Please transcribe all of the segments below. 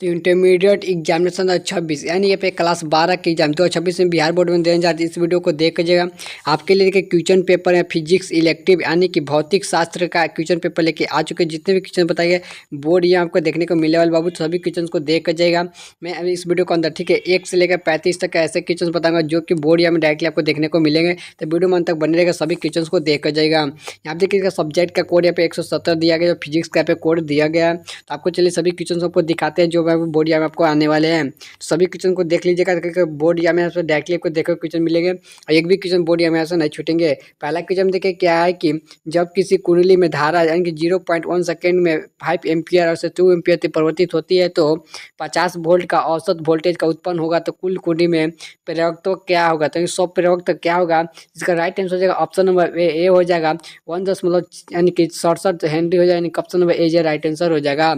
तो intermediate examination 2026 यानी ये पे क्लास 12 की एग्जाम 2026 में बिहार बोर्ड में देने जाती है। इस वीडियो को देख लीजिएगा। आपके लिए देखिए क्वेश्चन पेपर है फिजिक्स इलेक्टिव यानी कि भौतिक शास्त्र का क्वेश्चन पेपर लेके आ चुके हैं। जितने भी क्वेश्चन बताइए बोर्ड यहाँ आपको देखने को मिले वाले बाबू, तो सभी क्वेश्चन को देख कर जाएगा। मैं अभी इस वीडियो को अंदर ठीक है 1 से लेकर 35 तक ऐसे क्वेश्चन बताऊंगा जो कि बोर्ड यहाँ में डायरेक्टली आपको देखने को मिलेंगे। तो वीडियो में अंत तक बने रहेगा, सभी क्वेश्चन को देख कर जाएगा। यहाँ देखिएगा सब्जेक्ट का कोड यहाँ पे 170 दिया गया, फिजिक्स का पे कोड दिया गया है। तो आपको चलिए सभी क्वेश्चन को दिखाते हैं जो बोर्ड यहाँ में आपको आने वाले हैं। तो सभी क्वेश्चन को देख लीजिएगा क्योंकि बोर्ड यहाँ में आपको डायरेक्टली आपको देखो क्वेश्चन मिलेंगे और एक भी क्वेश्चन बोर्ड यहाँ में ऐसा नहीं छूटेंगे। पहला क्वेश्चन देखिए क्या है कि जब किसी कुंडली में धारा यानी कि 0.1 सेकेंड में 5 एम्पियर और से 2 एम्पियर तक परिवर्तित होती है तो 50 वोल्ट का औसत वोल्टेज का उत्पन्न होगा तो कुल कुंडली में प्रयोक्तो क्या होगा। तो 100 प्रयोक्त क्या होगा, इसका राइट आंसर हो जाएगा ऑप्शन नंबर ए हो जाएगा 1 यानी कि 67 हेनरी हो जाएगा, यानी option number A right answer हो जाएगा।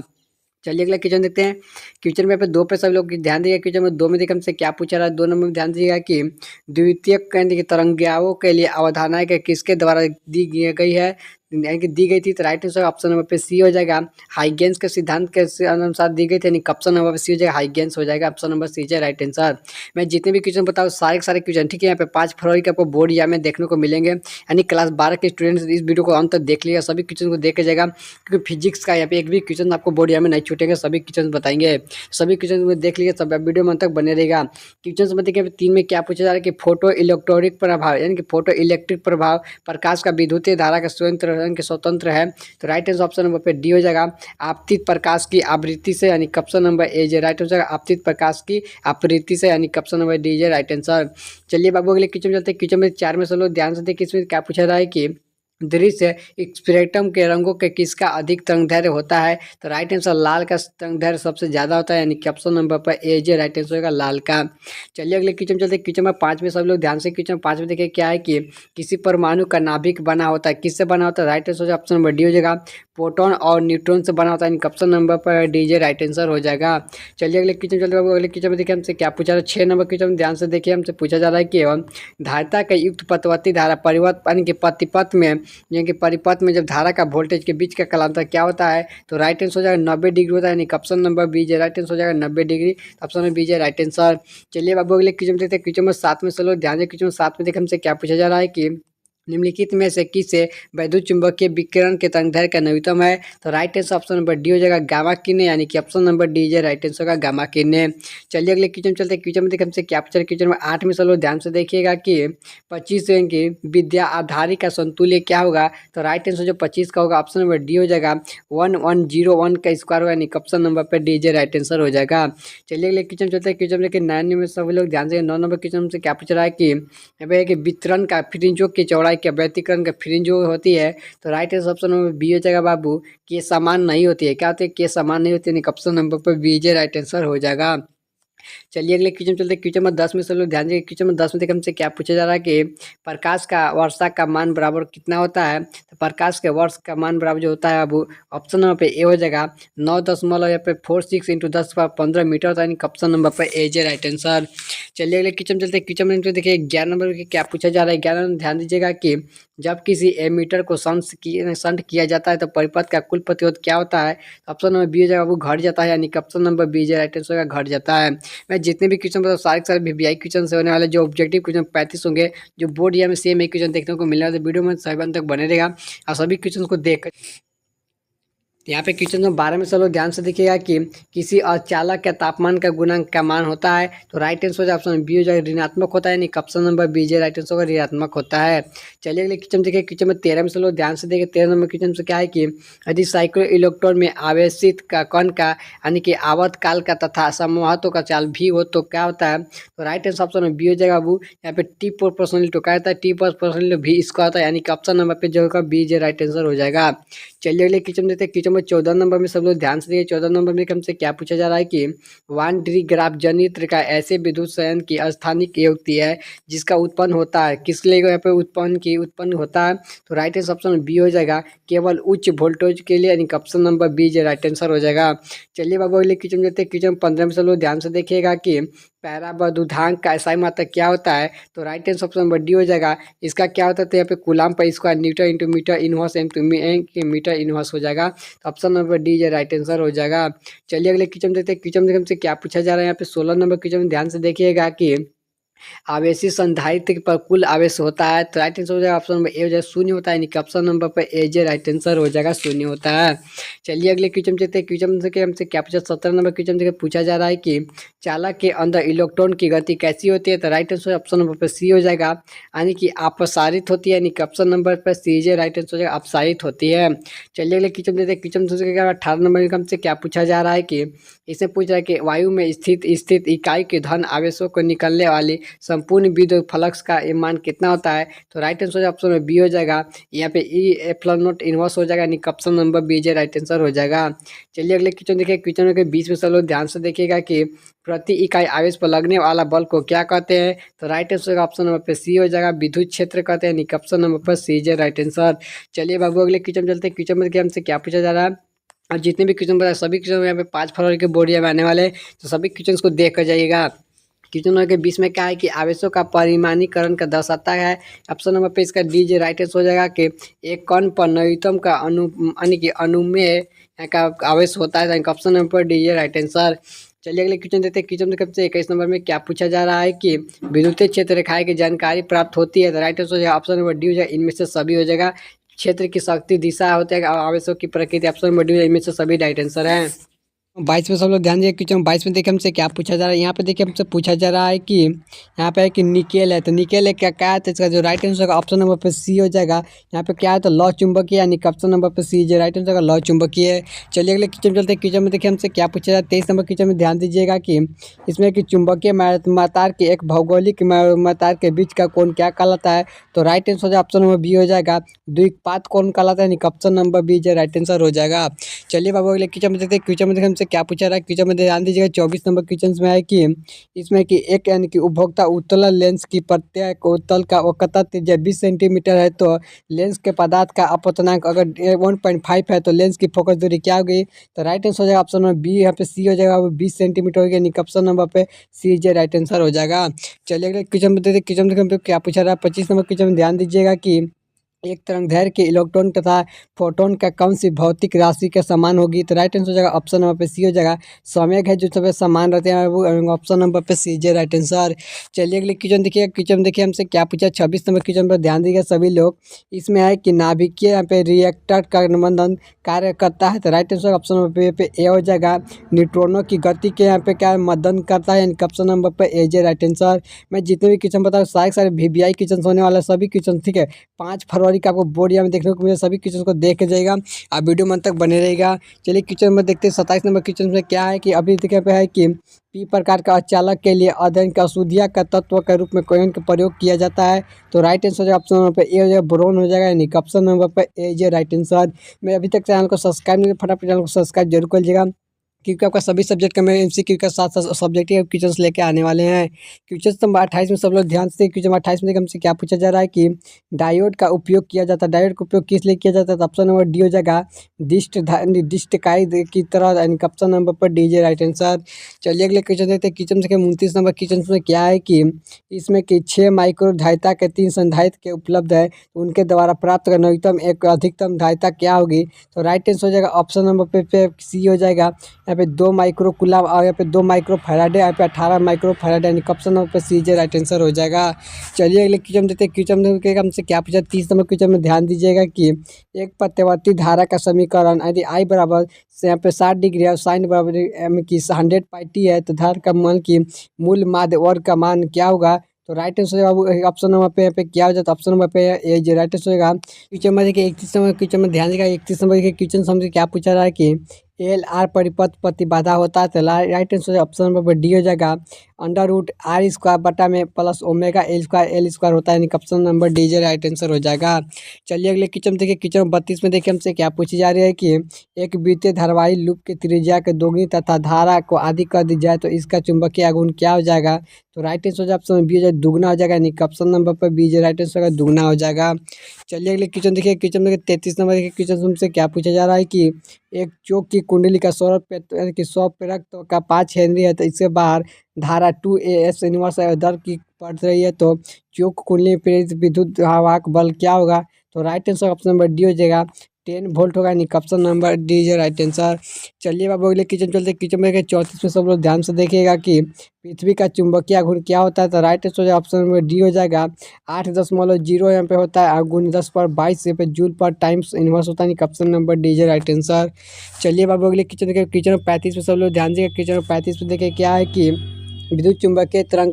चलिए अगला क्वेश्चन देखते हैं। क्वेश्चन में पे 2 पे सब लोग ध्यान दीजिएगा। क्वेश्चन में 2 में देखिए हमसे क्या पूछा रहा है। 2 नंबर में ध्यान दीजिएगा कि द्वितीयक यानी कि तरंगाओं के लिए अवधारणा के किसके द्वारा दी गई है, यानी कि दी गई थी। तो राइट आंसर ऑप्शन नंबर पे सी हो जाएगा। हाइगेंस के सिद्धांत के अनुसार दी गई थी, यानी ऑप्शन नंबर पे सी हो जाएगा, हाइगेंस हो जाएगा। ऑप्शन नंबर सी है राइट आंसर। मैं जितने भी क्वेश्चन बताऊँ सारे के सारे क्वेश्चन ठीक है यहाँ पे 5 फरवरी के आपको बोर्ड यहाँ में देखने को मिलेंगे। यानी क्लास 12 के स्टूडेंट्स इस वीडियो को अंत तक देख लीजिएगा, सभी क्वेश्चन को देख जाएगा क्योंकि फिजिक्स का यहाँ पे एक भी क्वेश्चन आपको बोर्ड यहाँ में नहीं छूटेंगे, सभी क्वेश्चन बताएंगे। सभी क्वेश्चन में देख लीजिए, सब वीडियो में अंत तक बने रहेगा। क्वेश्चन में देखिए 3 में क्या पूछा जा रहा है कि फोटो इलेक्ट्रॉनिक प्रभाव यानी कि फोटो इलेक्ट्रिक प्रभाव प्रकाश का विद्युतीय धारा का स्वतंत्र है। तो राइट आंसर ऑप्शन नंबर पे डी हो जाएगा। आपतित प्रकाश की आवृत्ति से, यानी option number A J right हो जाएगा। आपतित प्रकाश की आवृत्ति से, यानी option number D J right answer. चलिए बाबू अगले क्वेश्चन चलते हैं। क्वेश्चन में 4 में से लोग ध्यान से देखिए, इसमें क्या पूछा रहा है कि दृश्य स्पेक्ट्रम के रंगों के किसका अधिक तरंगदैर्घ्य होता है। तो राइट आंसर लाल का तरंगदैर्घ्य सबसे ज्यादा होता है, यानी कि ऑप्शन नंबर पर ए जे राइट आंसर होगा लाल का। चलिए अगले क्वेश्चन चलते हैं। क्वेश्चन में 5 में सब लोग ध्यान से क्वेश्चन 5 में देखिए क्या है कि किसी परमाणु का नाभिक बना होता है, किससे बना होता है। Right answer option number D हो जाएगा। प्रोटॉन और न्यूट्रॉन से बना होता है, ऑप्शन नंबर पर डी जे राइट आंसर हो जाएगा। चलिए अगले क्वेश्चन चलते हैं। अगले क्वेश्चन में देखिए हमसे क्या पूछा रहा है। 6 नंबर क्वेश्चन ध्यान से देखिए, हमसे पूछा जा रहा है कि धारिता का युक्त पथवर्ती धारा परिवर्त यानी कि प्रतिपथ में, यानी कि परिपथ में जब धारा का वोल्टेज के बीच का कालांतर क्या होता है। तो राइट आंसर हो जाएगा 90 डिग्री होता है, यानी ऑप्शन नंबर बी जे राइट आंसर हो जाएगा 90 डिग्री। ऑप्शन नंबर बी जे राइट आंसर। चलिए बाबू अगले क्वेश्चन देखते हैं। क्वेश्चन में 7 में चलो ध्यान से क्वेश्चन 7 में देखिए हमसे क्या पूछा जा रहा है कि निम्नलिखित में से किसे वैद्युत चुंबकीय विकिरण के तरंगदैर्घ्य का न्यूनतम है। तो right answer option number D हो जाएगा गामा किरणें, यानी कि option number D J right answer का गामा किरणें। चलिए अगले क्वेश्चन चलते हैं। क्वेश्चन में देखिए हमसे क्या पूछा है। क्वेश्चन में 8 में चलो ध्यान से देखिएगा कि 25 की विद्या आधारी का समतुल्य क्या होगा। तो राइट आंसर जो 25 का होगा ऑप्शन नंबर डी हो जाएगा 1101 का स्क्वायर होगा, यानी ऑप्शन नंबर पर डी जे राइट आंसर हो जाएगा। चलिए अगले क्वेश्चन चलते हैं। क्वेश्चन देखिए 9 में सब लोग ध्यान से 9 नंबर क्वेश्चन से क्या पूछ रहा है कि यहाँ पे कि वितरण का फ्रिंजों की चौड़ाई क्या व्यतिकरण का फ्रिंज जो होती है। तो right answer option number B हो जाएगा बाबू कि समान नहीं होती है। क्या होती है कि समान नहीं होती है, ऑप्शन नंबर पर बी जे राइट आंसर हो जाएगा। चलिए अगले क्वेश्चन चलते हैं। क्वेश्चन में 10 में से लोग ध्यान दीजिए। क्वेश्चन में 10 में देखिए हमसे क्या पूछा जा रहा है कि प्रकाश का वर्षा का मान बराबर कितना होता है। तो प्रकाश के वर्ष का मान बराबर जो होता है अब ऑप्शन नंबर पे ए हो जाएगा 9.46 इंटू 10⁻15 मीटर होता है, ऑप्शन नंबर पर ए जे राइट आंसर। चलिए अगले क्वेश्चन चलते हैं। क्वेश्चन में देखिए 11 नंबर के क्या पूछा जा रहा है। 11 में ध्यान दीजिएगा कि जब किसी एमीटर को शंट किया जाता है तो परिपथ का कुल प्रतिरोध क्या होता है। ऑप्शन नंबर बी हो जाएगा वो घट जाता है, यानी ऑप्शन नंबर बी जे राइट आंसर का घट जाता है। मैं जितने भी क्वेश्चन बताऊँ सारे के सारे वीवीआई क्वेश्चन से होने वाले, जो ऑब्जेक्टिव क्वेश्चन 35 होंगे, जो बोर्ड या में सेम एक क्वेश्चन देखने को मिलने वाला। तो वीडियो में सभी अंत तक बने रहेगा और सभी क्वेश्चन को देख यहाँ पे क्वेश्चन नंबर 12 में सब लोग ध्यान से देखिएगा कि किसी अर्धचालक के तापमान का गुणांक का मान होता है। तो राइट आंसर ऑप्शन बी हो जाएगा ऋणात्मक होता है, यानी ऑप्शन नंबर बी जे राइट आंसर होगा ऋणात्मक होता है। चलिए अगले क्वेश्चन देखिए। क्वेश्चन में 13 में सब लोग ध्यान से देखिए। 13 नंबर क्वेश्चन से क्या है कि यदि साइक्लो इलेक्ट्रॉन में आवेशित का कण का यानी कि आवर्त काल का तथा समूहत्व का चाल भी हो तो क्या होता है। तो राइट आंसर ऑप्शन में बी हो जाएगा बाबू। यहाँ पे टी प्रोपोर्शनल टू क्या होता है, टी प्रोपोर्शनल भी इसका होता है, यानी कि ऑप्शन नंबर पे जो होगा बी जे राइट आंसर हो जाएगा। चलिए अगले क्वेश्चन देते हैं। क्वेश्चन में 14 नंबर में सब लोग ध्यान से देखिए। 14 नंबर में हमसे क्या पूछा जा रहा है कि वान डी ग्राफ जनित्र का ऐसे विद्युत संयंत्र की स्थानिक युक्ति है जिसका उत्पन्न होता है, किस लिए यहाँ पे उत्पन्न होता है। तो राइट आंसर ऑप्शन बी हो जाएगा केवल उच्च वोल्टेज के लिए, यानी ऑप्शन नंबर बी जे राइट आंसर हो जाएगा। चलिए बाबू अगले क्वेश्चन देते हैं। क्वेश्चन 15 में सब लोग ध्यान से देखिएगा कि पैराबदुधांक का SI मात्रक क्या होता है? तो right answer option number D हो जाएगा। इसका क्या होता है? तो यहाँ पे coulomb per square newton into metre inverse metre inverse हो जाएगा। तो ऑप्शन नंबर डी जो राइट आंसर हो जाएगा। चलिए अगले क्वेश्चन देखते हैं। क्वेश्चन हमसे क्या पूछा जा रहा है यहाँ पे 16 नंबर क्वेश्चन ध्यान से देखिएगा कि आवेशी संधारित्र पर कुल आवेश होता है। तो राइट आंसर हो जाएगा ऑप्शन नंबर ए हो जाएगा शून्य होता है, यानी कि ऑप्शन नंबर पर ए जे राइट आंसर हो जाएगा शून्य होता है। चलिए अगले क्वेश्चन चलते हैं। क्वेश्चन से हमसे क्या पूछा 17 नंबर क्वेश्चन से पूछा जा रहा है कि चालक के अंदर इलेक्ट्रॉन की गति कैसी होती है? तो राइट आंसर ऑप्शन नंबर पर सी हो जाएगा, यानी कि अपसारित होती है, यानी कि ऑप्शन नंबर पर सी जे राइट आंसर हो जाएगा अपसारित होती है। चलिए अगले क्वेश्चन देते हैं। क्वेश्चन से 18 नंबर का हमसे क्या पूछा जा रहा है कि इसमें पूछ रहा है कि वायु में स्थित इकाई के धन आवेशों को निकलने वाली संपूर्ण विद्युत फ्लक्स का मान कितना होता है? तो राइट आंसर ऑप्शन में बी हो जाएगा। यहाँ पे ई एप्सिलॉन नॉट इनवर्स हो जाएगा, यानी ऑप्शन नंबर बी जे राइट आंसर हो जाएगा। चलिए अगले क्वेश्चन देखिए। क्वेश्चन के बीच में सब लोग ध्यान से देखिएगा कि प्रति इकाई आवेश पर लगने वाला बल को क्या कहते हैं? तो राइट आंसर ऑप्शन नंबर पे सी हो जाएगा, विद्युत क्षेत्र कहते हैं, ऑप्शन नंबर पर सी जे राइट आंसर। चलिए बाबू अगले क्वेश्चन चलते हैं। क्वेश्चन में देखिए हमसे क्या पूछा जा रहा है, और जितने भी क्वेश्चन बताए सभी क्वेश्चन यहाँ पे 5 फरवरी के बोर्ड में आने वाले हैं, तो सभी क्वेश्चन को देख कर जाइएगा। क्वेश्चन के बीच में क्या है कि आवेशों का परिमाणीकरण का दर्शाता है। ऑप्शन नंबर पे इसका डी जे राइट आंसर हो जाएगा कि एक कण पर न्यूनतम का यानी कि अनुमेय का आवेश होता है, ऑप्शन नंबर पर डी जे राइट आंसर। चलिए अगले क्वेश्चन देते हैं। क्वेश्चन से 21 नंबर में क्या पूछा जा रहा है कि विद्युतीय क्षेत्र रेखाएं की जानकारी प्राप्त होती है। तो राइट आंसर हो जाएगा ऑप्शन नंबर डी हो जाएगा, इनमें से सभी हो जाएगा। क्षेत्र की शक्ति दिशा होती है, आवेशों की प्रकृति, ऑप्शन नंबर डी इनमें से सभी राइट आंसर है। 22 में सब लोग ध्यान दिए। क्वेश्चन 22 में देखिए हमसे क्या पूछा जा रहा है। यहाँ पे देखिए हमसे पूछा जा रहा है कि यहाँ पे है कि निकेल है, तो निकेल है क्या है? तो इसका जो राइट आंसर होगा ऑप्शन नंबर पे सी हो जाएगा। यहाँ पे क्या है? तो लौ चुंबकीय, यानी ऑप्शन नंबर पे सी जो राइट आंसर होगा लौ चुंबकीय। चलिए अगले क्वेश्चन चलते हैं। क्वेश्चन में देखिए हमसे क्या पूछा जा रहा है। 23 नंबर क्वेश्चन में ध्यान दीजिएगा कि इसमें कि चुंबकीय मातार के एक भौगोलिक मातार के बीच का कोण क्या कहलाता है? तो राइट आंसर हो जाएगा ऑप्शन नंबर बी हो जाएगा, द्विपात कोण कहलाता है, ऑप्शन नंबर बी जो राइट आंसर हो जाएगा। चलिए बाबू अगले क्वेश्चन में देखते हैं। क्वेश्चन में देखिए हमसे क्या पूछा रहा है। क्वेश्चन में ध्यान दीजिएगा। 24 नंबर क्वेश्चन में है कि इसमें कि एक यानी कि उपभोक्ता उत्तल लेंस की प्रत्येक उत्तल का औसत त्रिज्या 20 सेंटीमीटर है, तो लेंस के पदार्थ का अपवर्तनांक अगर 1.5 है तो लेंस की फोकस दूरी क्या होगी? तो राइट आंसर हो जाएगा ऑप्शन नंबर बी, यहाँ पे सी हो जाएगा, वो 20 सेंटीमीटर हो गया, ऑप्शन नंबर पे सी जे राइट आंसर हो जाएगा। चलिए अगले क्वेश्चन में देखते हैं। क्वेश्चन में क्या पूछा रहा है। 25 नंबर क्वेश्चन में ध्यान दीजिएगा कि एक तरंगदैर्घ्य के इलेक्ट्रॉन तथा फोटोन का कौन सी भौतिक राशि के समान होगी? तो राइट आंसर हो जाएगा ऑप्शन नंबर पे सी हो जाएगा, समय है जो सब समान रहते हैं, वो ऑप्शन नंबर पे सी जे राइट आंसर। चलिए अगले क्वेश्चन देखिए। क्वेश्चन देखिए हमसे क्या पूछा 26 नंबर क्वेश्चन पर ध्यान दीजिएगा सभी लोग। इसमें है कि नाभिकीय यहाँ पे रिएक्टर का मंदन कार्य करता है, तो राइट आंसर ऑप्शन नंबर पे ए हो जाएगा। न्यूट्रॉनों की गति के यहाँ पे क्या मदन करता है, ऑप्शन नंबर पे ए जे राइट आंसर। मैं जितने भी क्वेश्चन बताऊँ सारे VVI क्वेश्चन होने वाला सभी क्वेश्चन, ठीक है, 5 फरवरी का आपको बोर्ड में देखने को मिले। सभी क्वेश्चन को देख के जाएगा, आप वीडियो में अंत तक बने रहेगा। चलिए क्वेश्चन में देखते हैं। 27 नंबर क्वेश्चन में क्या है कि अभी देखिए पे है कि पी प्रकार का अचालक के लिए अध्ययन का अशुद्धिया का तत्व के रूप में कौन का प्रयोग किया जाता है? तो राइट आंसर ऑप्शन नंबर पे ए हो जाएगा, बोरोन हो जाएगा, यानी ऑप्शन नंबर पे ए जे राइट आंसर। मैं अभी तक चैनल को सब्सक्राइब नहीं, फटाफट चैनल को सब्सक्राइब जरूर करिएगा, क्योंकि आपका सभी सब्जेक्ट का मैं MCQ के साथ साथ सब्जेक्टिव क्वेश्चंस लेके आने वाले हैं। क्वेश्चन नंबर 28 में सब लोग ध्यान से। क्वेश्चन नंबर 28 में हमसे क्या पूछा जा रहा है कि डायोड का उपयोग किया जाता है। डायोड का उपयोग किस लिए किया जाता है? तो ऑप्शन नंबर डी हो जाएगा, दिष्ट इकाई की तरह, ऑप्शन नंबर पर डी जे राइट आंसर। चलिए अगले क्वेश्चन देखते हैं। क्वेश्चन से 29 नंबर क्वेश्चन में क्या है कि इसमें कि 6 माइक्रो धारिता के 3 संधारित्र के उपलब्ध है, उनके द्वारा प्राप्त न्यूनतम एक अधिकतम धारिता क्या होगी? तो राइट आंसर हो जाएगा ऑप्शन नंबर पे सी हो जाएगा। यहाँ पे 2 माइक्रो कूलम और यहाँ पे 2 माइक्रो फैराडे, यहाँ पे 18 माइक्रो फैराडे, यानी ऑप्शन नंबर पे सी जे राइट आंसर हो जाएगा। चलिए अगले क्वेश्चन देते हैं। क्वेश्चन में हमसे क्या पूछा 30 नंबर क्वेश्चन में ध्यान दीजिएगा कि एक प्रत्यावर्ती धारा का समीकरण यदि आई बराबर से यहाँ पे 60 डिग्री है, साइन बराबर की 100 पाई टी है, तो धारा का मान की मूल माध्य वर्ग का मान क्या होगा? तो राइट आंसर ऑप्शन नंबर पे यहाँ पे क्या हो जाता है? ऑप्शन नंबर पे ए जे राइट आंसर होगा। क्वेश्चन में देखिए 31 नंबर क्वेश्चन में ध्यान देगा। 31 नंबर के क्वेश्चन हमसे क्या पूछा रहा है कि LR परिपथ प्रतिबाधा होता है, तो राइट आंसर ऑप्शन नंबर पर डी हो जाएगा, √R² बटा में प्लस ओमेगा L² L² होता है, यानी option number D J right answer हो जाएगा। चलिए अगले क्वेश्चन देखिए। क्वेश्चन 32 में देखिए हमसे क्या पूछी जा रही है कि एक वृत्तीय धारावाही लूप की त्रिज्या के दोगुनी तथा धारा को आधी कर दी जाए तो इसका चुंबकीय आघूर्ण क्या हो जाएगा? तो राइट आंसर जो ऑप्शन बी हो जाएगा दुगना हो जाएगा, यानी ऑप्शन नंबर पर बी जो राइट आंसर होगा दुगना हो जाएगा। चलिए अगले क्वेश्चन देखिए, क्वेश्चन में 33 नंबर के क्वेश्चन तुमसे क्या पूछा जा रहा है कि एक चौक की कुंडली का सौर यानी कि 100 प्रेरक तो का 5 हेनरी है, तो इससे बाहर धारा 2 AS इनवर्स दर की पड़ रही है, तो चौक कुंडली में प्रेरित विद्युत वाहक बल क्या होगा? तो right answer option number D हो जाएगा 10 वोल्ट होगा, यानी option number D is right answer. चलिए बाबू अगले किचन चलते, किचन में 34 में सब लोग ध्यान से देखिएगा कि पृथ्वी का चुंबकीय घूर्ण क्या होता है? तो right answer option number D हो जाएगा 8.0 यहाँ पे होता है, गुण 10/22 पे जूल पर टाइम्स इनवर्स होता है, option number D is right answer. चलिए बाबू अगले किचन देखिए, किचन 35 में सब लोग ध्यान दीजिएगा, किचन 35 में देखिए क्या है कि विद्युत चुंबकीय तरंग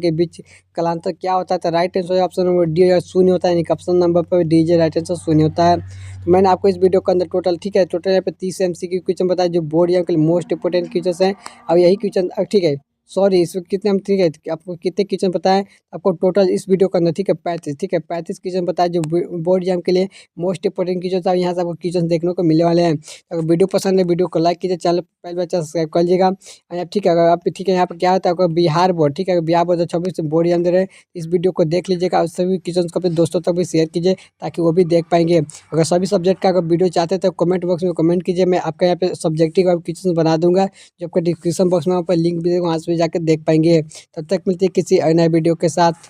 के बीच कालांतर क्या होता है? तो right answer option number D शून्य होता है, यानी ऑप्शन नंबर पर डी जे राइट आंसर शून्य होता है। तो मैंने आपको इस वीडियो के अंदर टोटल ठीक है, टोटल यहाँ पे 30 MCQ क्वेश्चन बताया जो बोर्ड एग्जाम के लिए मोस्ट इंपोर्टेंट क्वेश्चन हैं। अब यही क्वेश्चन ठीक है, सॉरी इसमें कितने हम ठीक है आपको कितने क्वेश्चन पता है आपको टोटल इस वीडियो के अंदर, ठीक है 35, ठीक है 35 क्वेश्चन बताया जो बोर्ड एग्जाम के लिए मोस्ट इंपोर्टेंट क्वेश्चन था। यहाँ से आपको क्वेश्चन देखने को मिलने वाले हैं। अगर वीडियो पसंद है वीडियो को लाइक कीजिए, चैनल पहले बार सब्सक्राइब कर लीजिएगा। ठीक है, अगर आप ठीक है यहाँ पर क्या होता है आपका बिहार बोर्ड, ठीक है बिहार बोर्ड 2026 बोर्ड एग्जाम दे रहे हैं, इस वीडियो को देख लीजिएगा और सभी क्वेश्चन को अपने दोस्तों तक भी शेयर कीजिए ताकि वो भी देख पाएंगे। अगर सभी सब्जेक्ट का अगर वीडियो चाहते हैं तो कमेंट बॉक्स में कमेंट कीजिए, मैं आपका यहाँ पे सब्जेक्टिव क्वेश्चन बना दूंगा, जो आपका डिस्क्रिप्शन बॉक्स में वहाँ पर लिंक भी वहाँ से जाकर देख पाएंगे। तब तक मिलते हैं किसी नए वीडियो के साथ।